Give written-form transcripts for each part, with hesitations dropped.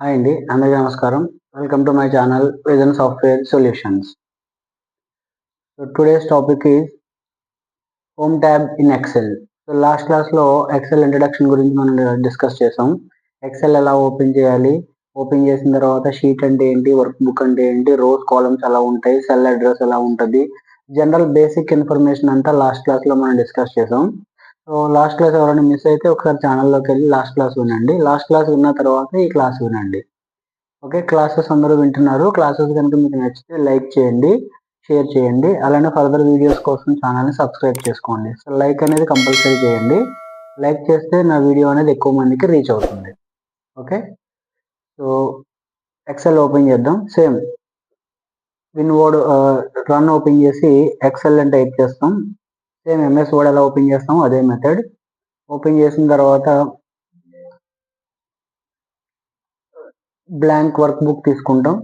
Hi అండి, అందరికీ నమస్కారం. Welcome to my channel vision software solutions. So today's topic is home tab in Excel. So last క్లాస్లో Excel introduction గురించి మనం discuss చేసాం. ఎక్సెల్ ఎలా ఓపెన్ చేయాలి, ఓపెన్ చేసిన తర్వాత షీట్ అంటే ఏంటి, వర్క్ బుక్ అంటే ఏంటి, రోస్ కాలమ్స్ ఎలా ఉంటాయి, సెల్ అడ్రస్ ఎలా ఉంటుంది, జనరల్ బేసిక్ ఇన్ఫర్మేషన్ అంతా లాస్ట్ క్లాస్లో మనం డిస్కస్ చేసాం. సో లాస్ట్ క్లాస్ ఎవరైనా మిస్ అయితే ఒకసారి ఛానల్లోకి వెళ్ళి లాస్ట్ క్లాస్ వినండి. లాస్ట్ క్లాస్ విన్న తర్వాత ఈ క్లాస్ వినండి. ఓకే, క్లాసెస్ అందరూ వింటున్నారు. క్లాసెస్ కనుక మీకు నచ్చితే లైక్ చేయండి, షేర్ చేయండి. అలానే ఫర్దర్ వీడియోస్ కోసం ఛానల్ని సబ్స్క్రైబ్ చేసుకోండి. సో లైక్ అనేది కంపల్సరీ చేయండి. లైక్ చేస్తే నా వీడియో అనేది ఎక్కువ మందికి రీచ్ అవుతుంది. ఓకే, సో ఎక్సెల్ ఓపెన్ చేద్దాం. Same win word run open చేసి ఎక్సెల్ అని టైప్ చేస్తాం. సేమ్ ఎంఎస్ వర్డ్ ఎలా ఓపెన్ చేస్తాం అదే మెథడ్. ఓపెన్ చేసిన తర్వాత బ్లాంక్ వర్క్ బుక్ తీసుకుంటాం.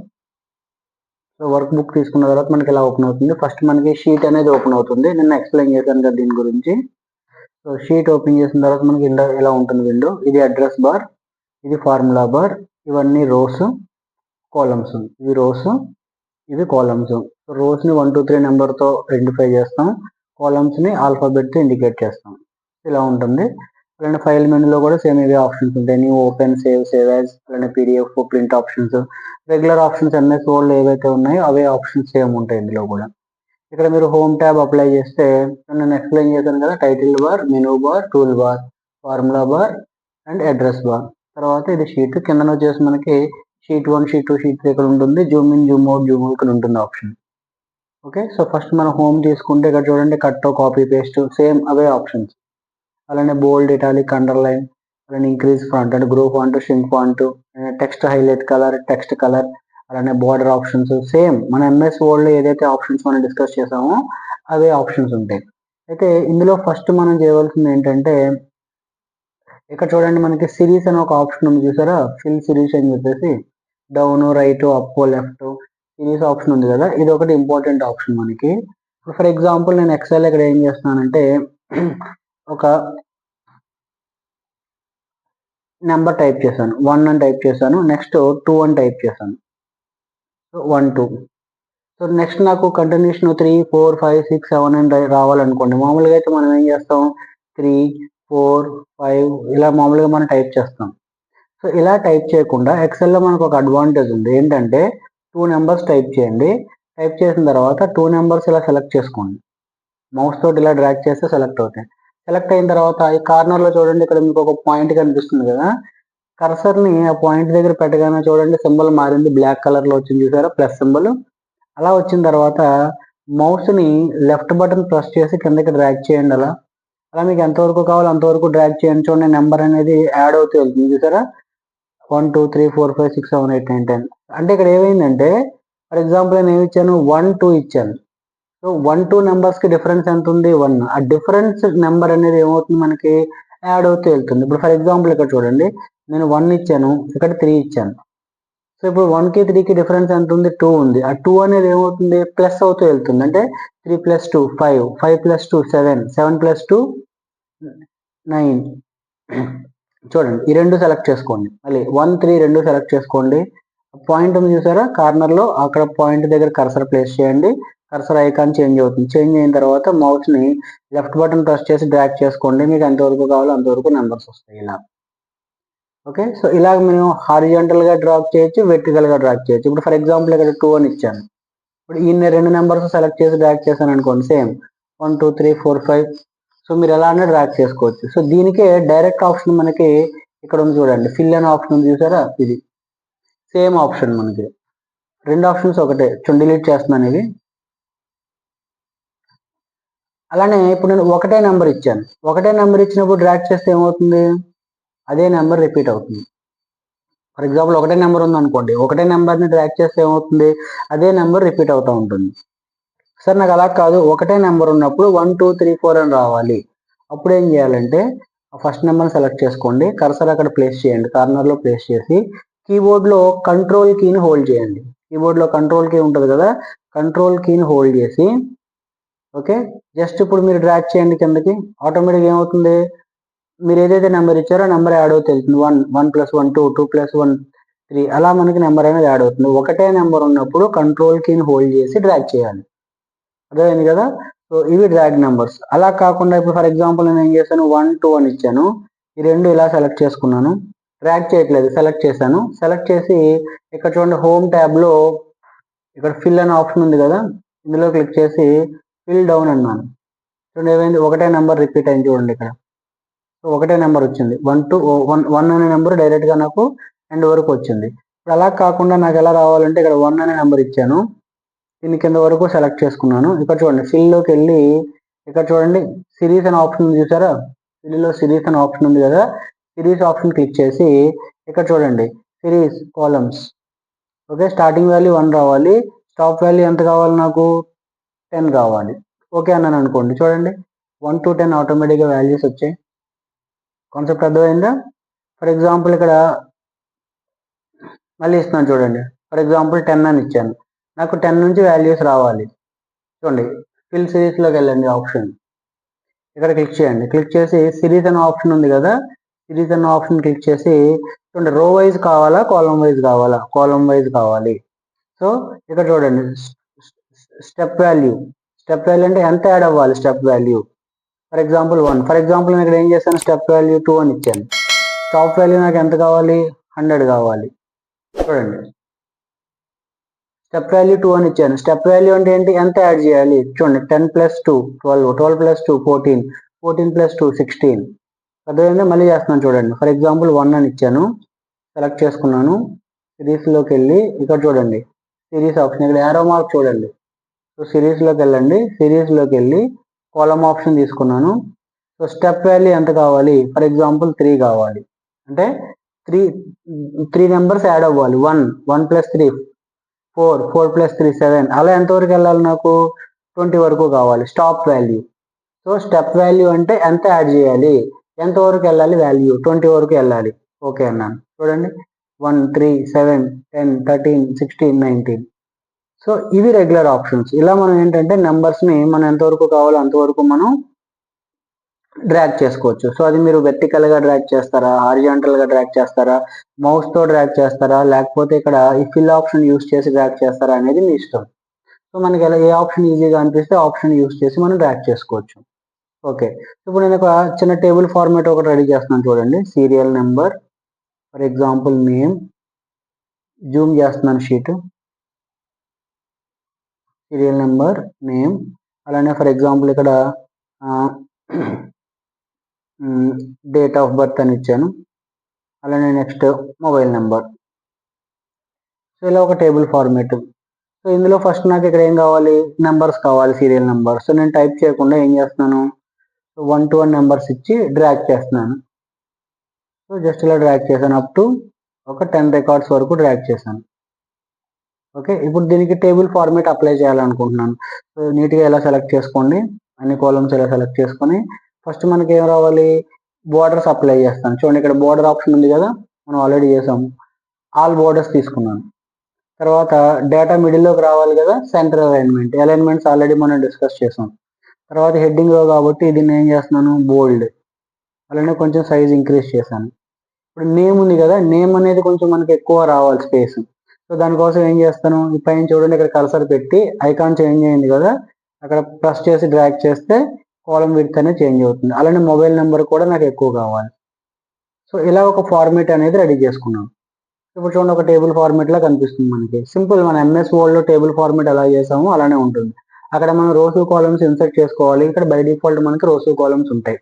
సో వర్క్ బుక్ తీసుకున్న తర్వాత మనకి ఎలా ఓపెన్ అవుతుంది, ఫస్ట్ మనకి షీట్ అనేది ఓపెన్ అవుతుంది. నేను ఎక్స్ప్లెయిన్ చేశాను కదా దీని గురించి. సో షీట్ ఓపెన్ చేసిన తర్వాత మనకి ఎలా ఉంటుంది విండో. ఇది అడ్రస్ బార్, ఇది ఫార్ములా బార్, ఇవన్నీ రోస్, కాలమ్స్. ఇవి రోస్, ఇవి కాలమ్స్. రోస్ని 1 2 3 నెంబర్తో ఐడెంటిఫై చేస్తాం, కాలమ్స్ని ఆల్ఫాబెట్తో ఇండికేట్ చేస్తాం. ఇలా ఉంటుంది. అలానే ఫైల్ మెనూలో కూడా సేమ్ ఇవే ఆప్షన్స్ ఉంటాయి. New, open, save, save as, అలానే PDF, print options, regular options MS వర్డ్లో ఏవైతే ఉన్నాయో అవే ఆప్షన్స్ సేమ్ ఉంటాయి ఇందులో కూడా. ఇక్కడ మీరు హోమ్ ట్యాబ్ అప్లై చేస్తే నేను ఎక్స్ప్లెయిన్ చేశాను కదా, title bar, menu bar, tool bar, formula bar and address bar. తర్వాత ఇది షీట్ కింద వచ్చేసి మనకి షీట్ 1, షీట్ 2, షీట్ 3 ఇక్కడ ఉంటుంది. Zoom in, zoom out, zoom out ఇక్కడ ఉంటుంది ఆప్షన్. ఓకే, సో ఫస్ట్ మనం హోమ్ తీసుకుంటే ఇక్కడ చూడండి కట్, కాపీ, పేస్ట్ సేమ్ అవే ఆప్షన్స్. అలానే బోల్డ్, ఇటాలిక్, అండర్లైన్, అలానే ఇంక్రీజ్ ఫాంట్ అంటే grow font, shrink font, text highlight colour, text colour, అలానే బార్డర్ ఆప్షన్స్ సేమ్ మన ఎంఎస్ వర్డ్లో ఏదైతే ఆప్షన్స్ మనం డిస్కస్ చేసామో అవే ఆప్షన్స్ ఉంటాయి. అయితే ఇందులో ఫస్ట్ మనం చేయవలసింది ఏంటంటే ఇక్కడ చూడండి మనకి సిరీస్ అని ఒక ఆప్షన్ ఉంది చూసారా, ఫిల్ సిరీస్ అని చెప్పేసి down, right, up, left series option ఉంది కదా, ఇది ఒకటి ఇంపార్టెంట్ ఆప్షన్ మనకి. ఫర్ ఎగ్జాంపుల్ నేను ఎక్సెల్ ఇక్కడ ఏం చేస్తున్నానంటే ఒక నెంబర్ టైప్ చేశాను, 1 అని టైప్ చేశాను, నెక్స్ట్ 2 అని టైప్ చేశాను. సో 1 2. సో నెక్స్ట్ నాకు కంటిన్యూషన్ 3 4 5 6 7 అని రావాలనుకోండి. మామూలుగా అయితే మనం ఏం చేస్తాం, 3 4 5 ఇలా మామూలుగా మనం టైప్ చేస్తాం. సో ఇలా టైప్ చేయకుండా ఎక్సెల్లో మనకు ఒక అడ్వాంటేజ్ ఉంది. ఏంటంటే 2 నెంబర్స్ టైప్ చేయండి. టైప్ చేసిన తర్వాత 2 నెంబర్స్ ఇలా సెలెక్ట్ చేసుకోండి. మౌస్ తోటి ఇలా డ్రాగ్ చేస్తే సెలెక్ట్ అవుతాయి. సెలెక్ట్ అయిన తర్వాత ఈ కార్నర్లో చూడండి ఇక్కడ మీకు ఒక పాయింట్ కనిపిస్తుంది కదా, కర్సర్ని ఆ పాయింట్ దగ్గర పెట్టగానే చూడండి సింబల్ మారింది, బ్లాక్ కలర్లో వచ్చింది చూసారా, ప్లస్ సింబల్. అలా వచ్చిన తర్వాత మౌస్ని లెఫ్ట్ బటన్ ప్రెస్ చేసి కిందకి డ్రాగ్ చేయండి. అలా అలా మీకు ఎంతవరకు కావాలో అంతవరకు డ్రాగ్ చేయండి. చూడండి నెంబర్ అనేది యాడ్ అవుతూ వెళ్తుంది చూసారా, 1 2 3 4 5 6 7 8 9 10. అంటే ఇక్కడ ఏమైందంటే ఫర్ ఎగ్జాంపుల్ నేను ఏమి ఇచ్చాను, 1 2 ఇచ్చాను. సో 1 2 నెంబర్స్కి డిఫరెన్స్ ఎంత ఉంది, 1. ఆ డిఫరెన్స్ నెంబర్ అనేది ఏమవుతుంది మనకి యాడ్ అవుతూ వెళ్తుంది. ఇప్పుడు ఫర్ ఎగ్జాంపుల్ ఇక్కడ చూడండి నేను 1 ఇచ్చాను, ఇక్కడ 3 ఇచ్చాను. సో ఇప్పుడు 1కి 3కి డిఫరెన్స్ ఎంత ఉంది, 2 ఉంది. ఆ 2 అనేది ఏమవుతుంది ప్లస్ అవుతూ వెళ్తుంది. అంటే 3 + 2 5, 5 + 2 7, 7 + 2 9. చూడండి ఈ రెండు సెలెక్ట్ చేసుకోండి. మళ్ళీ 1 3 రెండు సెలెక్ట్ చేసుకోండి. పాయింట్ ఉంది చూసారా కార్నర్లో, అక్కడ పాయింట్ దగ్గర కర్సర్ ప్లేస్ చేయండి. కర్సర్ ఐకాన్ చేంజ్ అవుతుంది. చేంజ్ అయిన తర్వాత మౌస్ని లెఫ్ట్ బటన్ ప్రెస్ చేసి డ్రాగ్ చేసుకోండి. మీకు ఎంతవరకు కావాలో అంతవరకు నెంబర్స్ వస్తాయి ఇలా. ఓకే, సో ఇలాగ మేము హారిజాంటల్గా డ్రాప్ చేయొచ్చు, వెర్టికల్గా డ్రాప్ చేయొచ్చు. ఇప్పుడు ఫర్ ఎగ్జాంపుల్ ఇక్కడ 2 అని ఇచ్చాను. ఇప్పుడు ఈ 2 నెంబర్స్ సెలెక్ట్ చేసి డ్రాగ్ చేశాను అనుకోండి, సేమ్ 1 2 3 4 5. సో మీరు ఎలా అన్నా డ్రాగ్ చేసుకోవచ్చు. సో దీనికే డైరెక్ట్ ఆప్షన్ మనకి ఇక్కడ ఉంది చూడండి, ఫిల్ అనే ఆప్షన్ ఉంది చూసారా, ఇది సేమ్ ఆప్షన్ మనకి. రెండు ఆప్షన్స్ ఒకటే. డిలీట్ చేస్తున్నాను ఇవి. అలానే ఇప్పుడు నేను ఒకటే నెంబర్ ఇచ్చాను. ఒకటే నెంబర్ ఇచ్చినప్పుడు డ్రాగ్ చేస్తే ఏమవుతుంది, అదే నెంబర్ రిపీట్ అవుతుంది. ఫర్ ఎగ్జాంపుల్ ఒకటే నెంబర్ ఉంది అనుకోండి, ఒకటే నెంబర్ని డ్రాగ్ చేస్తే ఏమవుతుంది, అదే నెంబర్ రిపీట్ అవుతూ ఉంటుంది. సార్ నాకు అలా కాదు, ఒకటే నెంబర్ ఉన్నప్పుడు 1 2 3 4 అని రావాలి. అప్పుడు ఏం చేయాలంటే ఫస్ట్ నెంబర్ని సెలెక్ట్ చేసుకోండి, కర్సర్ అక్కడ ప్లేస్ చేయండి, కార్నర్లో ప్లేస్ చేసి కీబోర్డ్లో కంట్రోల్ కీని హోల్డ్ చేయండి. కీబోర్డ్లో కంట్రోల్ కీ ఉంటుంది కదా, కంట్రోల్ కీని హోల్డ్ చేసి ఓకే జస్ట్ ఇప్పుడు మీరు డ్రాగ్ చేయండి కిందకి. ఆటోమేటిక్గా ఏమవుతుంది, మీరు ఏదైతే నెంబర్ ఇచ్చారో నెంబర్ యాడ్ అవుతుంది. 1 1 + 1 2 2 + 1 3 అలా మనకి నెంబర్ అనేది యాడ్ అవుతుంది. ఒకటే నెంబర్ ఉన్నప్పుడు కంట్రోల్ కీని హోల్డ్ చేసి డ్రాగ్ చేయాలి. అర్థమైంది కదా? సో ఇవి డ్రాగ్ నెంబర్స్. అలా కాకుండా ఇప్పుడు ఫర్ ఎగ్జాంపుల్ నేను ఏం చేశాను 1, 2 అని ఇచ్చాను. ఈ 2 ఇలా సెలెక్ట్ చేసుకున్నాను. డ్రాగ్ చేయట్లేదు, సెలెక్ట్ చేశాను. సెలెక్ట్ చేసి ఇక్కడ చూడండి హోమ్ ట్యాబ్‌లో ఇక్కడ ఫిల్ అనే ఆప్షన్ ఉంది కదా! ఇందులో క్లిక్ చేసి ఫిల్ డౌన్ అన్నాను. చూడండి ఏమైంది, ఒకటే నెంబర్ రిపీట్ అయింది చూడండి ఇక్కడ. సో ఒకటే నెంబర్ వచ్చింది. 1 అనే నెంబర్ డైరెక్ట్‌గా నాకు ఎండ్ వరకు వచ్చింది. ఇప్పుడు అలా కాకుండా నాకు ఎలా రావాలంటే ఇక్కడ 1 అనే నెంబర్ ఇచ్చాను. దీని కింద వరకు సెలెక్ట్ చేసుకున్నాను. ఇక్కడ చూడండి ఫిల్‌లోకి వెళ్ళి ఇక్కడ చూడండి సిరీస్ అనే ఆప్షన్ ఉంది చూసారా? ఫిల్‌లో సిరీస్ అనే ఆప్షన్ ఉంది కదా! సిరీస్ ఆప్షన్ క్లిక్ చేసి ఇక్కడ చూడండి series columns. Okay, starting value 1 రావాలి. స్టాప్ వాల్యూ ఎంత కావాలి నాకు? 10 కావాలి. ఓకే అన్నాను అనుకోండి. చూడండి 1 to 10 ఆటోమేటిక్‌గా వాల్యూస్ వచ్చాయి. కాన్సెప్ట్ అర్థమైందా? ఫర్ ఎగ్జాంపుల్ ఇక్కడ మళ్ళీ ఇస్తున్నాను చూడండి. ఫర్ ఎగ్జాంపుల్ 10 అని ఇచ్చాను. నాకు 10 నుంచి వాల్యూస్ రావాలి. చూడండి ఫిల్ సిరీస్‌లోకి వెళ్ళండి ఆప్షన్. ఇక్కడ క్లిక్ చేయండి. క్లిక్ చేసి సిరీస్ అనే ఆప్షన్ ఉంది కదా! సిరీస్ అనే ఆప్షన్ క్లిక్ చేసి చూడండి రో వైస్ కావాలా? కాలమ్ వైస్ కావాలా? కాలమ్ వైస్ కావాలి. సో ఇక్కడ చూడండి స్టెప్ వాల్యూ. స్టెప్ వాల్యూ అంటే ఎంత యాడ్ అవ్వాలి step value? For example 1. For example నేను ఇక్కడ ఏం చేశాను స్టెప్ వాల్యూ 2 అని ఇచ్చాను. స్టాప్ వాల్యూ నాకు ఎంత కావాలి? 100 కావాలి. చూడండి స్టెప్ వాల్యూ 2 అని ఇచ్చాను. స్టెప్ వాల్యూ అంటే ఏంటి? ఎంత యాడ్ చేయాలి? చూడండి 10 + 2 12, 12 + 2 14, 14 + 2 16. అర్థమైందా? మళ్ళీ చేస్తున్నాను చూడండి. ఫర్ ఎగ్జాంపుల్ 1 అని ఇచ్చాను. సెలెక్ట్ చేసుకున్నాను. సిరీస్‌లోకి వెళ్ళి ఇక్కడ చూడండి సిరీస్ ఆప్షన్ ఇక్కడ యారో మార్క్ చూడండి. సో సిరీస్‌లోకి వెళ్ళండి. సిరీస్‌లోకి వెళ్ళి కాలమ్ ఆప్షన్ తీసుకున్నాను. సో స్టెప్ వాల్యూ ఎంత కావాలి? ఫర్ ఎగ్జాంపుల్ 3 కావాలి. అంటే 3 నెంబర్స్ యాడ్ అవ్వాలి. 1, 1 + 3 4, 4 + 3 7. అలా ఎంతవరకు వెళ్ళాలి నాకు? 20 వరకు కావాలి stop value. So step value అంటే ఎంత యాడ్ చేయాలి? ఎంతవరకు వెళ్ళాలి వాల్యూ? 20 వరకు వెళ్ళాలి. ఓకే అన్నాను. చూడండి 1, 3, 7, 10, 13, 16, 19. సో ఇవి రెగ్యులర్ ఆప్షన్స్. ఇలా మనం ఏంటంటే నెంబర్స్‌ని మనం ఎంతవరకు కావాలో అంతవరకు మనం డ్రాగ్ చేసుకోవచ్చు. సో అది మీరు వెర్టికల్‌గా డ్రాగ్ చేస్తారా? హారిజాంటల్‌గా డ్రాగ్ చేస్తారా? మౌస్‌తో డ్రాగ్ చేస్తారా? లేకపోతే ఇక్కడ ఈ ఫిల్ ఆప్షన్ యూజ్ చేసి డ్రాగ్ చేస్తారా అనేది మీ ఇష్టం. సో మనకి ఎలా ఏ ఆప్షన్ ఈజీగా అనిపిస్తే ఆ ఆప్షన్ యూజ్ చేసి మనం డ్రాగ్ చేసుకోవచ్చు. ఓకే. ఇప్పుడు నేను ఒక చిన్న టేబుల్ ఫార్మాట్ ఒకటి రెడీ చేస్తున్నాను చూడండి. Serial number, for example name, Zoom చేస్తున్నాను షీట్. సీరియల్ నంబర్, నేమ్, అలానే ఫర్ ఎగ్జాంపుల్ ఇక్కడ డేట్ ఆఫ్ బర్త్ అని ఇచ్చాను. అలానే నెక్స్ట్ మొబైల్ నెంబర్. సో ఇలా ఒక టేబుల్ ఫార్మాట్. సో ఇందులో ఫస్ట్ నాకు ఇక్కడ ఏం కావాలి? నెంబర్స్ కావాలి, సీరియల్ నెంబర్. సో నేను టైప్ చేయకుండా ఏం చేస్తున్నాను? 1 to 1 నెంబర్స్ ఇచ్చి డ్రాగ్ చేస్తున్నాను. సో జస్ట్ ఇలా డ్రాగ్ చేశాను. అప్ టు ఒక 10 రికార్డ్స్ వరకు డ్రాగ్ చేశాను. ఓకే, ఇప్పుడు దీనికి టేబుల్ ఫార్మాట్ అప్లై చేయాలనుకుంటున్నాను. సో నీట్‌గా ఇలా సెలెక్ట్ చేసుకోండి. అన్ని కాలమ్స్ ఇలా సెలెక్ట్ చేసుకొని ఫస్ట్ మనకి ఏం రావాలి? బోర్డర్స్ అప్లై చేస్తాను. చూడండి ఇక్కడ బోర్డర్ ఆప్షన్ ఉంది కదా! మనం ఆల్రెడీ చేసాము. ఆల్ బోర్డర్స్ తీసుకున్నాను. తర్వాత డేటా మిడిల్‌లోకి రావాలి కదా! Centre alignment. అలైన్మెంట్స్ ఆల్రెడీ మనం డిస్కస్ చేసాం. తర్వాత హెడ్డింగ్‌లో కాబట్టి దీన్ని ఏం చేస్తున్నాను? బోల్డ్. అలానే కొంచెం సైజ్ ఇంక్రీజ్ చేశాను. ఇప్పుడు నేమ్ ఉంది కదా! నేమ్ అనేది కొంచెం మనకి ఎక్కువ రావాలి స్పేస్. సో దానికోసం ఏం చేస్తాను? ఈ పైన చూడండి ఇక్కడ కర్సర్ పెట్టి ఐకాన్ చేంజ్ అయింది కదా! అక్కడ ప్రెస్ చేసి డ్రాగ్ చేస్తే కాలమ్ విడ్త్ అనేది చేంజ్ అవుతుంది. అలానే మొబైల్ నెంబర్ కూడా నాకు ఎక్కువ కావాలి. సో ఇలా ఒక ఫార్మాట్ అనేది రెడీ చేసుకున్నాం. ఇప్పుడు చూడండి ఒక టేబుల్ ఫార్మాట్ లా కనిపిస్తుంది మనకి. సింపుల్ మన ఎంఎస్ వర్డ్ లో టేబుల్ ఫార్మాట్ ఎలా చేసామో అలానే ఉంటుంది. అక్కడ మనం రోస్ కాలమ్స్ ఇన్సర్ట్ చేసుకోవాలి. ఇక్కడ బై డిఫాల్ట్ మనకి రోస్ కాలమ్స్ ఉంటాయి.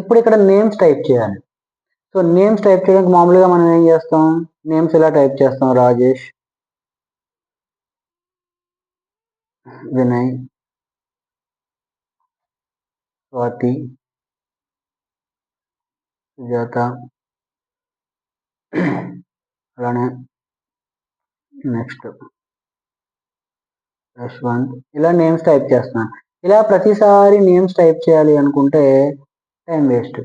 ఇప్పుడు ఇక్కడ నేమ్స్ టైప్ చేయాలి. సో నేమ్స్ టైప్ చేయడానికి మామూలుగా మనం ఏం చేస్తాం? నేమ్స్ ఇలా టైప్ చేస్తాం. రాజేష్, వినయ్, స్వాతి, సుజాత, అలానే నెక్స్ట్ యశ్వంత్. ఇలా నేమ్స్ టైప్ చేస్తున్నాను. ఇలా ప్రతిసారి నేమ్స్ టైప్ చేయాలి అనుకుంటే టైం వేస్ట్.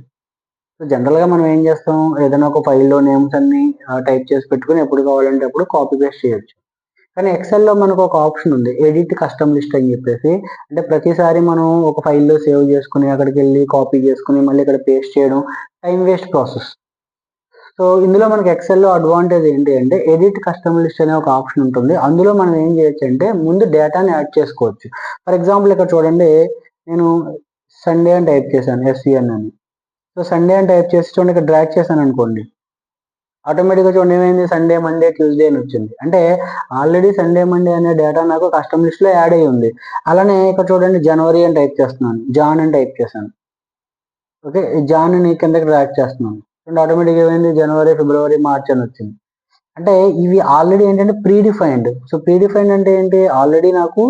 సో జనరల్గా మనం ఏం చేస్తాం? ఏదైనా ఒక ఫైల్లో నేమ్స్ అన్ని టైప్ చేసి పెట్టుకుని ఎప్పుడు కావాలంటే అప్పుడు కాపీ పేస్ట్ చేయొచ్చు. కానీ ఎక్సెల్‌లో మనకు ఒక ఆప్షన్ ఉంది. ఎడిట్ కస్టమ్ లిస్ట్ అని చెప్పేసి. అంటే ప్రతిసారి మనం ఒక ఫైల్‌లో సేవ్ చేసుకొని అక్కడికెళ్ళి కాపీ చేసుకొని మళ్ళీ ఇక్కడ పేస్ట్ చేయడం టైం వేస్ట్ ప్రాసెస్. సో ఇందులో మనకి ఎక్సెల్లో అడ్వాంటేజ్ ఏంటి అంటే ఎడిట్ కస్టమ్ లిస్ట్ అనే ఒక ఆప్షన్ ఉంటుంది. అందులో మనం ఏం చేయొచ్చు అంటే ముందు డేటాని యాడ్ చేసుకోవచ్చు. ఫర్ ఎగ్జాంపుల్ ఇక్కడ చూడండి, నేను సండే అని టైప్ చేశాను, ఎస్ఈఎన్ అని. సో సండే అని టైప్ చేసి చూడండి, ఇక్కడ డ్రాగ్ చేశాను అనుకోండి, ఆటోమేటిక్గా చూడండి ఏమైంది, సండే మండే ట్యూస్డే అని వచ్చింది. అంటే ఆల్రెడీ సండే మండే అనే డేటా నాకు కస్టమ్ లిస్ట్లో యాడ్ అయ్యి ఉంది. అలానే ఇక్కడ చూడండి జనవరి అని టైప్ చేస్తున్నాను, జాన్ అని టైప్ చేశాను. ఓకే, జాన్ ని కిందకి డ్రాగ్ చేస్తున్నాను, ఆటోమేటిక్ ఏమైంది, జనవరి ఫిబ్రవరి మార్చ్ అని వచ్చింది. అంటే ఇవి ఆల్రెడీ ఏంటంటే pre defined. So pre defined అంటే ఏంటి, ఆల్రెడీ నాకు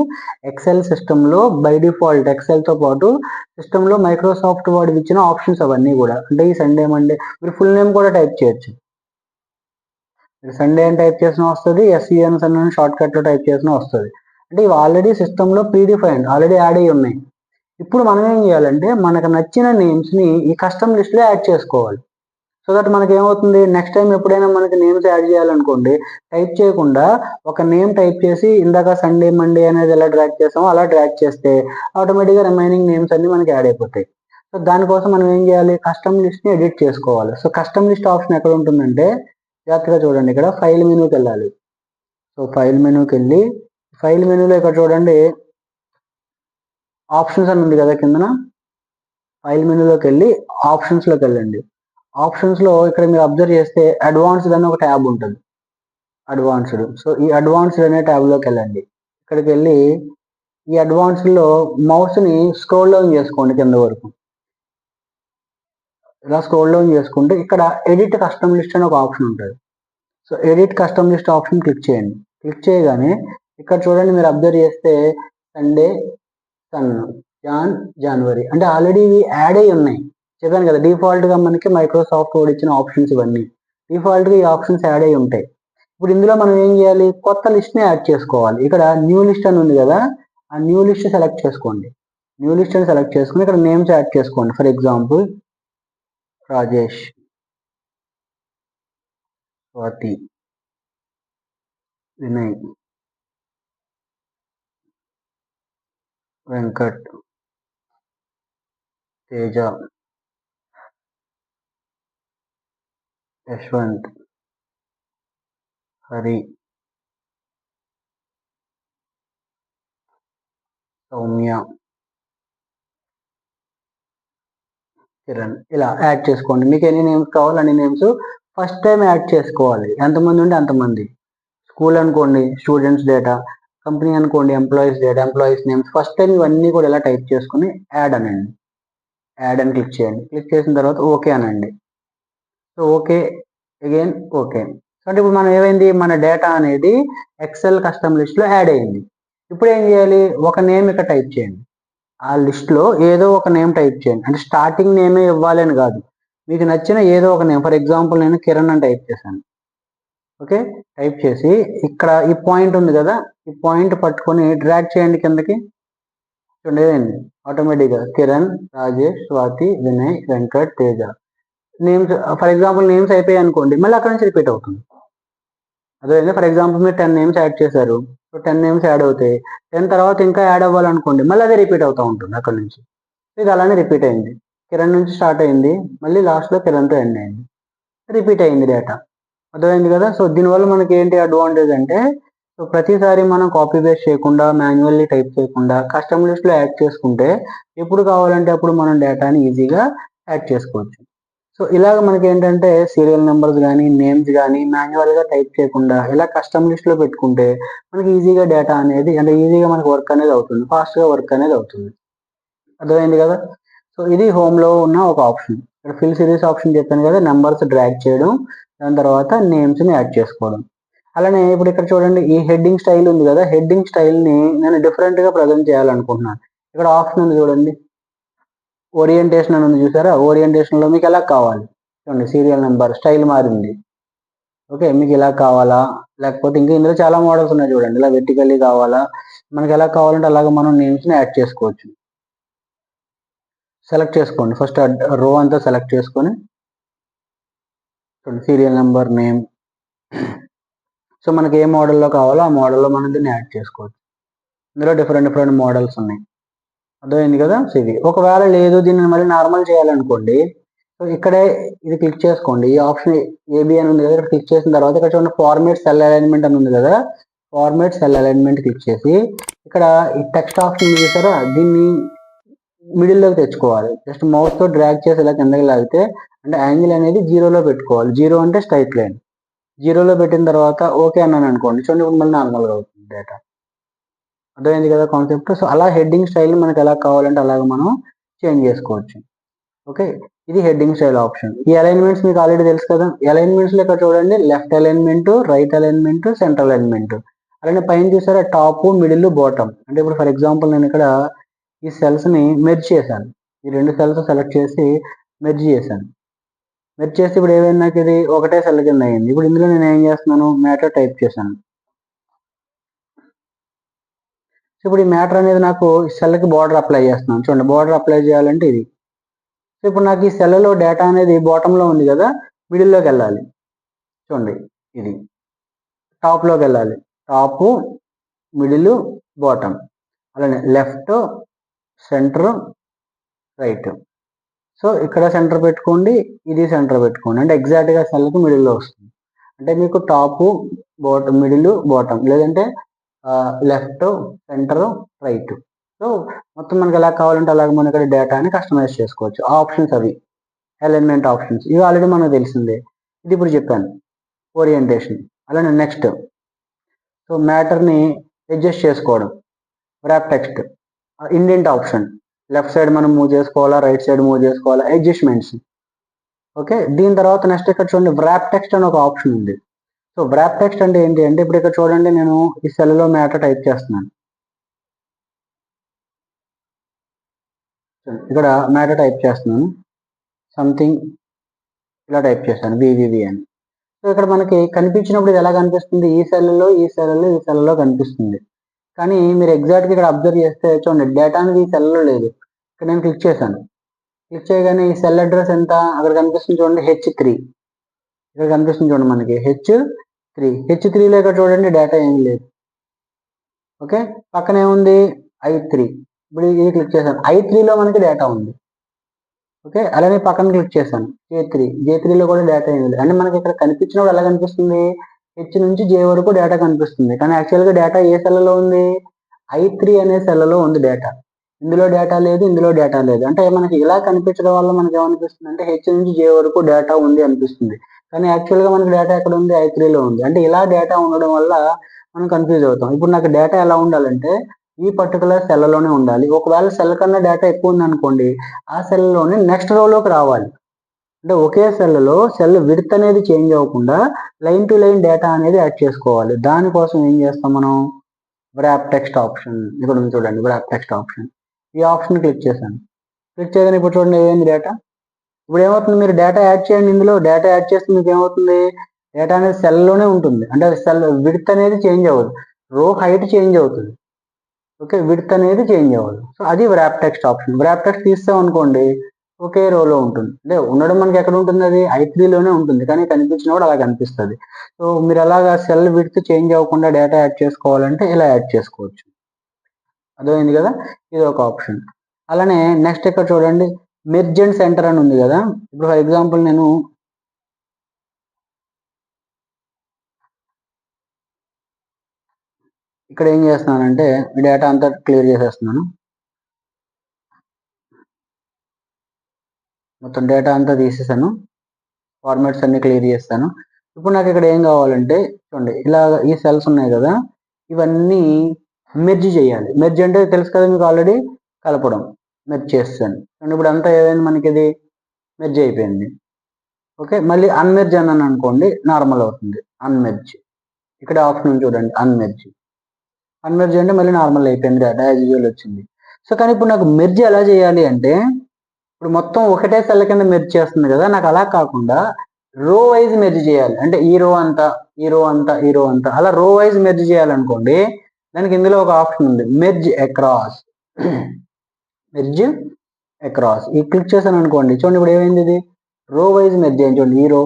ఎక్సెల్ సిస్టంలో బై డిఫాల్ట్ ఎక్సెల్తో పాటు సిస్టంలో మైక్రోసాఫ్ట్ వర్డ్ ఇచ్చిన ఆప్షన్స్ అవన్నీ కూడా. అంటే ఈ సండే మండే మీరు ఫుల్ నేమ్ కూడా టైప్ చేయొచ్చు. సండే అని టైప్ చేసినా వస్తుంది, ఎస్ఈఎన్ అని షార్ట్ కట్లో టైప్ చేసినా వస్తుంది. అంటే ఇవి ఆల్రెడీ సిస్టంలో ప్రీ డిఫైన్డ్, ఆల్రెడీ యాడ్ అయ్యి ఉన్నాయి. ఇప్పుడు మనం ఏం చేయాలంటే మనకు నచ్చిన నేమ్స్ని ఈ కస్టమ్ లిస్ట్లో యాడ్ చేసుకోవాలి. సో దట్ మనకి ఏమవుతుంది, నెక్స్ట్ టైం ఎప్పుడైనా మనకి నేమ్స్ యాడ్ చేయాలనుకోండి, టైప్ చేయకుండా ఒక నేమ్ టైప్ చేసి ఇందాక సండే మండే అనేది ఎలా డ్రాగ్ చేస్తామో అలా డ్రాగ్ చేస్తే ఆటోమేటిక్గా రిమైనింగ్ నేమ్స్ అన్ని మనకి యాడ్ అయిపోతాయి. సో దానికోసం మనం ఏం చేయాలి, కస్టమ్ లిస్ట్ని ఎడిట్ చేసుకోవాలి. సో కస్టమ్ లిస్ట్ ఆప్షన్ ఎక్కడ ఉంటుందంటే జాగ్రత్తగా చూడండి, ఇక్కడ ఫైల్ మెనూకి వెళ్ళాలి. సో ఫైల్ మెనూకి వెళ్ళి ఫైల్ మెనూలో ఇక్కడ చూడండి ఆప్షన్స్ అని ఉంది కదా కిందన, ఫైల్ మెనూలోకి వెళ్ళి ఆప్షన్స్లోకి వెళ్ళండి. ఆప్షన్స్లో ఇక్కడ మీరు అబ్జర్వ్ చేస్తే అడ్వాన్స్డ్ అని ఒక ట్యాబ్ ఉంటుంది, అడ్వాన్స్డ్. సో ఈ అడ్వాన్స్డ్ అనే ట్యాబ్లోకి వెళ్ళండి. ఇక్కడికి వెళ్ళి ఈ అడ్వాన్స్డ్లో మౌస్ని స్క్రోల్ డౌన్ చేసుకోండి కింద వరకు. ఇలా స్క్రోల్ డౌన్ చేసుకుంటే ఇక్కడ ఎడిట్ కస్టమ్ లిస్ట్ అని ఒక ఆప్షన్ ఉంటుంది. So edit custom list option click చేయండి. క్లిక్ చేయగానే ఇక్కడ చూడండి, మీరు అబ్జర్వ్ చేస్తే సండే సన్, జాన్ జనవరి, అంటే ఆల్రెడీ ఇవి యాడ్ అయ్యి ఉన్నాయి. చెప్పాను కదా, డిఫాల్ట్గా మనకి మైక్రోసాఫ్ట్ వర్డ్ ఇచ్చిన ఆప్షన్స్ ఇవన్నీ డిఫాల్ట్గా ఈ ఆప్షన్స్ యాడ్ అయ్యి ఉంటాయి. ఇప్పుడు ఇందులో మనం ఏం చేయాలి, కొత్త లిస్ట్ని యాడ్ చేసుకోవాలి. ఇక్కడ న్యూ లిస్ట్ అని ఉంది కదా, ఆ న్యూ లిస్ట్ సెలెక్ట్ చేసుకోండి. న్యూ లిస్ట్ అని సెలెక్ట్ చేసుకుని ఇక్కడ నేమ్స్ యాడ్ చేసుకోండి. ఫర్ ఎగ్జాంపుల్ రాజేష్, స్వాతి, వినయ్, వెంకట్, తేజ, యశ్వంత్, హరి, సౌమ్య, కిరణ్, ఇలా యాడ్ చేసుకోండి. మీకు ఎన్ని నేమ్స్ కావాలి అన్ని నేమ్స్ ఫస్ట్ టైం యాడ్ చేసుకోవాలి. ఎంతమంది ఉంటే అంతమంది. స్కూల్ అనుకోండి స్టూడెంట్స్ డేటా, కంపెనీ అనుకోండి employees data, employees names. First time ఇవన్నీ కూడా ఇలా టైప్ చేసుకుని యాడ్ అనండి. యాడ్ అని క్లిక్ చేయండి. క్లిక్ చేసిన తర్వాత ఓకే అనండి. So okay, again okay. అంటే ఇప్పుడు మనం ఏమైంది, మన డేటా అనేది ఎక్సెల్ కస్టమ్ లిస్ట్లో యాడ్ అయింది. ఇప్పుడు ఏం చేయాలి, ఒక నేమ్ ఇక్కడ టైప్ చేయండి. ఆ లిస్ట్లో ఏదో ఒక నేమ్ టైప్ చేయండి. అంటే స్టార్టింగ్ నేమే ఇవ్వాలి అని కాదు, మీకు నచ్చిన ఏదో ఒక నేమ్. ఫర్ ఎగ్జాంపుల్ నేను కిరణ్ అని టైప్ చేశాను. ఓకే, టైప్ చేసి ఇక్కడ ఈ పాయింట్ ఉంది కదా, ఈ పాయింట్ పట్టుకొని డ్రాగ్ చేయండి కిందకి. చూడండి ఆటోమేటిక్గా Kiran, Rajesh, Swathi, Vinay, Venkat, Teja names. For example names అయిపోయాయి అనుకోండి, మళ్ళీ అక్కడ నుంచి రిపీట్ అవుతుంది. అదే ఫర్ ఎగ్జాంపుల్ మీరు 10 నేమ్స్ యాడ్ చేశారు, సో 10 నేమ్స్ యాడ్ అవుతాయి. 10 తర్వాత ఇంకా యాడ్ అవ్వాలనుకోండి, మళ్ళీ అదే రిపీట్ అవుతూ ఉంటుంది అక్కడ నుంచి. ఇది అలానే రిపీట్ అయింది, కిరణ్ నుంచి స్టార్ట్ అయింది, మళ్ళీ లాస్ట్లో కిరణ్తో ఎండ్ అయింది, రిపీట్ అయింది డేటా. అర్థమైంది కదా. సో దీనివల్ల మనకి ఏంటి అడ్వాంటేజ్ అంటే, సో ప్రతిసారి మనం కాపీ పేస్ట్ చేయకుండా, మాన్యువల్లీ టైప్ చేయకుండా కస్టమ్ లిస్ట్లో యాడ్ చేసుకుంటే ఎప్పుడు కావాలంటే అప్పుడు మనం డేటాని ఈజీగా యాడ్ చేసుకోవచ్చు. సో ఇలాగ మనకి ఏంటంటే సీరియల్ నెంబర్స్ కానీ నేమ్స్ కానీ మాన్యువల్గా టైప్ చేయకుండా ఇలా కస్టమ్ లిస్ట్లో పెట్టుకుంటే మనకి ఈజీగా డేటా అనేది, అంటే ఈజీగా మనకి వర్క్ అనేది అవుతుంది, ఫాస్ట్గా వర్క్ అనేది అవుతుంది. అర్థమైంది కదా. సో ఇది హోమ్లో ఉన్న ఒక ఆప్షన్. ఇక్కడ ఫిల్ సిరీస్ ఆప్షన్ చెప్పాను కదా, నెంబర్స్ డ్రాగ్ చేయడం, దాని తర్వాత నేమ్స్ని యాడ్ చేసుకోవడం. అలానే ఇప్పుడు ఇక్కడ చూడండి ఈ హెడ్డింగ్ స్టైల్ ఉంది కదా, హెడ్డింగ్ స్టైల్ని నేను డిఫరెంట్గా ప్రజెంట్ చేయాలనుకుంటున్నాను. ఇక్కడ ఆప్షన్ ఉంది చూడండి, ఓరియంటేషన్ అని ఉంది చూసారా, ఓరియంటేషన్లో మీకు ఎలా కావాలి చూడండి, సీరియల్ నెంబర్ స్టైల్ మారింది. ఓకే, మీకు ఇలా కావాలా, లేకపోతే ఇంకా ఇందులో చాలా మోడల్స్ ఉన్నాయి చూడండి, ఇలా వెర్టికల్లీ కావాలా, మనకి ఎలా కావాలంటే అలాగ మనం నేమ్స్ని యాడ్ చేసుకోవచ్చు. సెలెక్ట్ చేసుకోండి, ఫస్ట్ రో అంతా సెలెక్ట్ చేసుకొని సీరియల్ నెంబర్, నేమ్. సో మనకి ఏ మోడల్లో కావాలో ఆ మోడల్లో మనం దీన్ని యాడ్ చేసుకోవచ్చు. ఇందులో డిఫరెంట్ డిఫరెంట్ మోడల్స్ ఉన్నాయి. అర్థమైంది కదా. సో ఇది ఒకవేళ లేదు, దీన్ని మళ్ళీ నార్మల్ చేయాలనుకోండి, సో ఇక్కడే ఇది క్లిక్ చేసుకోండి. ఈ ఆప్షన్ ఏబి అని ఉంది కదా, ఇక్కడ క్లిక్ చేసిన తర్వాత ఇక్కడ చూడండి ఫార్మేట్ సెల్ అలైన్మెంట్ అని ఉంది కదా, ఫార్మేట్ సెల్ అలైన్మెంట్ క్లిక్ చేసి ఇక్కడ ఈ టెక్స్ట్ ఆప్షన్ ఉంది చూసారా, దీన్ని మిడిల్లోకి తెచ్చుకోవాలి. జస్ట్ మౌస్తో డ్రాగ్ చేసి ఇలా కిందకి లాగితే అంటే యాంగిల్ అనేది జీరోలో పెట్టుకోవాలి. జీరో అంటే స్ట్రైట్ లైన్. జీరోలో పెట్టిన తర్వాత ఓకే అన్నాను అనుకోండి, చూడండి ఇప్పుడు మళ్ళీ నార్మల్గా అవుతుంది డేటా. అర్థమైంది కదా కాన్సెప్ట్. సో అలా హెడ్డింగ్ స్టైల్ మనకి ఎలా కావాలంటే అలాగ మనం చేంజ్ చేసుకోవచ్చు. ఓకే, ఇది హెడ్డింగ్ స్టైల్ ఆప్షన్. ఈ అలైన్మెంట్స్ మీకు ఆల్రెడీ తెలుసు కదా. అలైన్మెంట్స్ లో ఇక్కడ చూడండి left alignment, right alignment, centre alignment. అలానే పైన చూసారా టాప్, మిడిల్, బాటమ్. అంటే ఇప్పుడు ఫర్ ఎగ్జాంపుల్ నేను ఇక్కడ ఈ సెల్స్ ని మెర్జ్ చేశాను. ఈ రెండు సెల్స్ సెలెక్ట్ చేసి మెర్జ్ చేశాను. మెర్జ్ చేసి ఇప్పుడు ఏమైంది, నాకు ఇది ఒకటే సెల్ కింద అయింది. ఇప్పుడు ఇందులో నేను ఏం చేస్తున్నాను, మ్యాటర్ టైప్ చేశాను. సో ఇప్పుడు ఈ మ్యాటర్ అనేది నాకు సెల్కి బార్డర్ అప్లై చేస్తున్నాను. చూడండి బార్డర్ అప్లై చేయాలంటే ఇది. సో ఇప్పుడు నాకు ఈ సెల్లో డేటా అనేది బాటంలో ఉంది కదా, మిడిల్లోకి వెళ్ళాలి. చూడండి ఇది టాప్లోకి వెళ్ళాలి. Top, middle, bottom. అలానే లెఫ్ట్, సెంటర్, రైట్. సో ఇక్కడ సెంటర్ పెట్టుకోండి, ఇది సెంటర్ పెట్టుకోండి. అంటే ఎగ్జాక్ట్గా సెల్కి మిడిల్లో వస్తుంది. అంటే మీకు టాప్, బాటమ్, మిడిల్, బాటమ్, లేదంటే లెఫ్ట్, సెంటర్, రైట్. సో మొత్తం మనకి ఎలా కావాలంటే అలాగ మనం ఇక్కడ డేటాని కస్టమైజ్ చేసుకోవచ్చు. ఆప్షన్స్ అవి అలైన్మెంట్ ఆప్షన్స్, ఇవి ఆల్రెడీ మనకు తెలిసిందే. ఇది ఇప్పుడు చెప్పాను ఓరియంటేషన్. అలానే నెక్స్ట్ సో మ్యాటర్ని అడ్జస్ట్ చేసుకోవడం, wrap text, indent option. Left side మనం మూవ్ చేసుకోవాలా, రైట్ సైడ్ మూవ్ చేసుకోవాలా, అడ్జస్ట్మెంట్స్. ఓకే, దీని తర్వాత నెక్స్ట్ ఇక్కడ చూడండి వ్రాప్ టెక్స్ట్ అని ఒక ఆప్షన్ ఉంది. సో వ్రాప్ టెక్స్ట్ అంటే ఏంటి అంటే ఇప్పుడు ఇక్కడ చూడండి నేను ఈ సెల్లో మ్యాటర్ టైప్ చేస్తున్నాను. ఇక్కడ మ్యాటర్ టైప్ చేస్తున్నాను, సంథింగ్ ఇలా టైప్ చేశాను వివివి అని. సో ఇక్కడ మనకి కనిపించినప్పుడు ఇది ఎలా కనిపిస్తుంది, ఈ సెల్లో, ఈ సెల్లో, ఈ సెల్లో కనిపిస్తుంది. కానీ మీరు ఎగ్జాక్ట్గా ఇక్కడ అబ్జర్వ్ చేస్తే చూడండి డేటా అనేది ఈ సెల్లో లేదు. ఇక్కడ నేను క్లిక్ చేశాను. క్లిక్ చేయగానే ఈ సెల్ అడ్రస్ ఎంత అక్కడ కనిపిస్తుంది చూడండి, H3. ఇక్కడ కనిపిస్తుంది చూడండి మనకి H3. H3లో ఇక్కడ చూడండి డేటా ఏం లేదు. ఓకే, పక్కన ఏముంది I3. ఇప్పుడు ఇది క్లిక్ చేశాను, I3లో మనకి డేటా ఉంది. ఓకే, అలానే పక్కన క్లిక్ చేశాను J3లో కూడా డేటా ఏం లేదు. అంటే మనకి ఇక్కడ కనిపించినప్పుడు ఎలా కనిపిస్తుంది, H నుంచి J వరకు డేటా కనిపిస్తుంది. కానీ యాక్చువల్గా డేటా ఏ సెల్లో ఉంది, I3 అనే సెల్లో ఉంది డేటా. ఇందులో డేటా లేదు, ఇందులో డేటా లేదు. అంటే మనకి ఇలా కనిపించడం వల్ల మనకి ఏమనిపిస్తుంది అంటే H నుంచి J వరకు డేటా ఉంది అనిపిస్తుంది. కానీ యాక్చువల్గా మనకి డేటా ఎక్కడ ఉంది, I3లో ఉంది. అంటే ఇలా డేటా ఉండడం వల్ల మనం కన్ఫ్యూజ్ అవుతాం. ఇప్పుడు నాకు డేటా ఎలా ఉండాలంటే ఈ పర్టికులర్ సెల్లోనే ఉండాలి. ఒకవేళ సెల్ కన్నా డేటా ఎక్కువ ఉంది అనుకోండి, ఆ సెల్లోనే నెక్స్ట్ రోలోకి రావాలి. అంటే ఒకే సెల్లో సెల్ విడ్త్ అనేది చేంజ్ అవ్వకుండా లైన్ టు లైన్ డేటా అనేది యాడ్ చేసుకోవాలి. దానికోసం ఏం చేస్తాం మనం, వ్రాప్ టెక్స్ట్ ఆప్షన్ ఇక్కడ ఉంది చూడండి, వ్రాప్ టెక్స్ట్ ఆప్షన్. ఈ ఆప్షన్ క్లిక్ చేశాను. క్లిక్ చేయగానే ఇప్పుడు చూడండి ఏమైంది డేటా. ఇప్పుడు ఏమవుతుంది, మీరు డేటా యాడ్ చేయండి. ఇందులో డేటా యాడ్ చేస్తే మీకు ఏమవుతుంది, డేటా అనేది సెల్లోనే ఉంటుంది. అంటే సెల్ విడ్త్ అనేది చేంజ్ అవ్వదు, రో హైట్ చేంజ్ అవుతుంది. ఓకే, విడ్త్ అనేది చేంజ్ అవ్వదు. సో అది wrap text option. Wrap text తీస్తాం అనుకోండి ఒకే రోలో ఉంటుంది. అంటే ఉండడం మనకి ఎక్కడ ఉంటుంది, అది I3లోనే ఉంటుంది. కానీ కనిపించినప్పుడు అలా కనిపిస్తుంది. సో మీరు అలాగా సెల్ విడ్త్ చేంజ్ అవ్వకుండా డేటా యాడ్ చేసుకోవాలంటే ఇలా యాడ్ చేసుకోవచ్చు. అర్థమైంది కదా, ఇది ఒక ఆప్షన్. అలానే నెక్స్ట్ ఇక్కడ చూడండి మెర్జ్ అండ్ సెంటర్ అని ఉంది కదా. ఇప్పుడు ఫర్ ఎగ్జాంపుల్ నేను ఇక్కడ ఏం చేస్తున్నానంటే డేటా అంతా క్లియర్ చేసేస్తున్నాను. మొత్తం డేటా అంతా తీసేసాను, ఫార్మాట్స్ అన్ని క్లియర్ చేస్తాను. ఇప్పుడు నాకు ఇక్కడ ఏం కావాలంటే చూడండి ఇలా ఈ సెల్స్ ఉన్నాయి కదా, ఇవన్నీ మెర్జ్ చేయాలి. మెర్జ్ అంటే తెలుసు కదా మీకు ఆల్రెడీ, కలపడం. మెర్జ్ చేస్తాను. ఇప్పుడు అంతా ఏదైనా మనకి ఇది మెర్జ్ అయిపోయింది. ఓకే, మళ్ళీ అన్మెర్జ్ అన్నాను అనుకోండి నార్మల్ అవుతుంది. అన్మెర్జ్ ఇక్కడ ఆప్షన్ చూడండి, అన్మెర్జ్. అన్మెర్జ్ అంటే మళ్ళీ నార్మల్ అయిపోయింది, డేటా యాజ్ యూజువల్ వచ్చింది. సో కానీ ఇప్పుడు నాకు మెర్జ్ ఎలా చేయాలి అంటే ఇప్పుడు మొత్తం ఒకటే సెల్ కింద మెర్జ్ చేస్తుంది కదా, నాకు అలా కాకుండా రో వైజ్ మెర్జ్ చేయాలి. అంటే ఈ రో అంతా, ఈ రో అంతా, ఈ రో అంతా, అలా రో వైజ్ మెర్జ్ చేయాలనుకోండి దానికి ఇందులో ఒక ఆప్షన్ ఉంది, మెర్జ్ అక్రాస్. మెర్జ్ అక్రాస్ ఈ క్లిక్ చేశాను అనుకోండి, చూడండి ఇప్పుడు ఏమైంది, ఇది రో వైజ్ మెర్జ్ అయింది. చూడండి ఈ రో,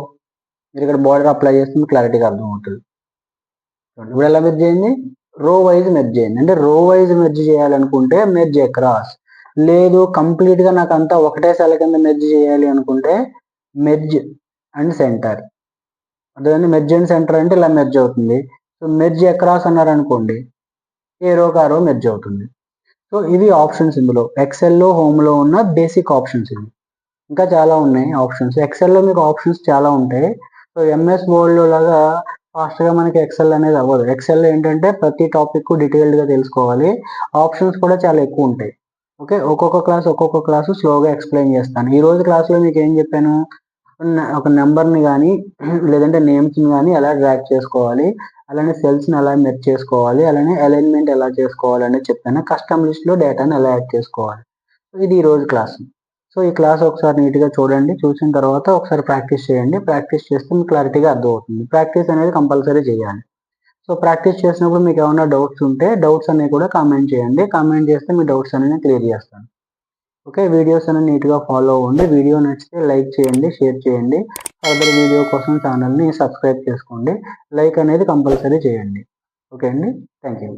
మీరు ఇక్కడ బార్డర్ అప్లై చేస్తే క్లారిటీగా అర్థం అవుతుంది. చూడండి ఇప్పుడు ఎలా మెర్జ్ అయింది, రో వైజ్ మెర్జ్ అయింది. అంటే రో వైజ్ మెర్జ్ చేయాలనుకుంటే మెర్జ్ అక్రాస్. లేదు కంప్లీట్ గా నాకు అంతా ఒకటే సెల్ కింద మెర్జ్ చేయాలి అనుకుంటే మెర్జ్ అండ్ సెంటర్. అదేవిధంగా మెర్జ్ అండ్ సెంటర్ అంటే ఇలా మెర్జ్ అవుతుంది. సో మెర్జ్ అక్రాస్ అన్నారనుకోండి, ఏ రోకి ఆ రో మెర్జ్ అవుతుంది. సో ఇవి ఆప్షన్స్ ఇందులో. ఎక్సెల్‌లో, హోమ్‌లో ఉన్న బేసిక్ ఆప్షన్స్ ఇవి. ఇంకా చాలా ఉన్నాయి ఆప్షన్స్. ఎక్సెల్‌లో మీకు ఆప్షన్స్ చాలా ఉంటాయి. సో ఎంఎస్ వర్డ్‌లో లాగా ఫాస్ట్‌గా మనకి ఎక్సెల్ అనేది అవ్వదు. ఎక్సెల్‌లో ఏంటంటే ప్రతి టాపిక్ డీటెయిల్డ్‌గా తెలుసుకోవాలి. ఆప్షన్స్ కూడా చాలా ఎక్కువ ఉంటాయి. ఓకే. ఒక్కొక్క క్లాసు స్లోగా ఎక్స్‌ప్లెయిన్ చేస్తాను. ఈరోజు క్లాస్‌లో మీకేం చెప్పాను? ఒక నంబర్‌ని గాని లేదంటే నేమ్స్‌ని గాని ఎలా డ్రాగ్ చేసుకోవాలి, అలానే సెల్స్‌ని ఎలా మెర్జ్ చేసుకోవాలి, అలానే అలైన్‌మెంట్ ఎలా చేసుకోవాలి అనేది చెప్పాను. కస్టమ్ లిస్ట్‌లో డేటాని ఎలా యాడ్ చేసుకోవాలి. ఇది ఈరోజు క్లాస్. సో ఈ క్లాస్ ఒకసారి నీట్‌గా చూడండి. చూసిన తర్వాత ఒకసారి ప్రాక్టీస్ చేయండి. ప్రాక్టీస్ చేస్తే మీకు క్లారిటీగా అర్థమవుతుంది. ప్రాక్టీస్ అనేది కంపల్సరీ చేయాలి. సో ప్రాక్టీస్ చేసినప్పుడు మీకేమన్నా డౌట్స్ ఉంటే డౌట్స్ అన్నీ కూడా కామెంట్ చేయండి. కామెంట్ చేస్తే మీ డౌట్స్ అన్నీ నేను క్లియర్ చేస్తాను. ఓకే. వీడియోస్ అన్ని నీట్‌గా ఫాలో అవ్వండి. వీడియో నచ్చితే లైక్ చేయండి, షేర్ చేయండి. ఫర్దర్ వీడియో కోసం ఛానెల్‌ని సబ్స్క్రైబ్ చేసుకోండి. లైక్ అనేది కంపల్సరీ చేయండి. ఓకే అండి. Thank you.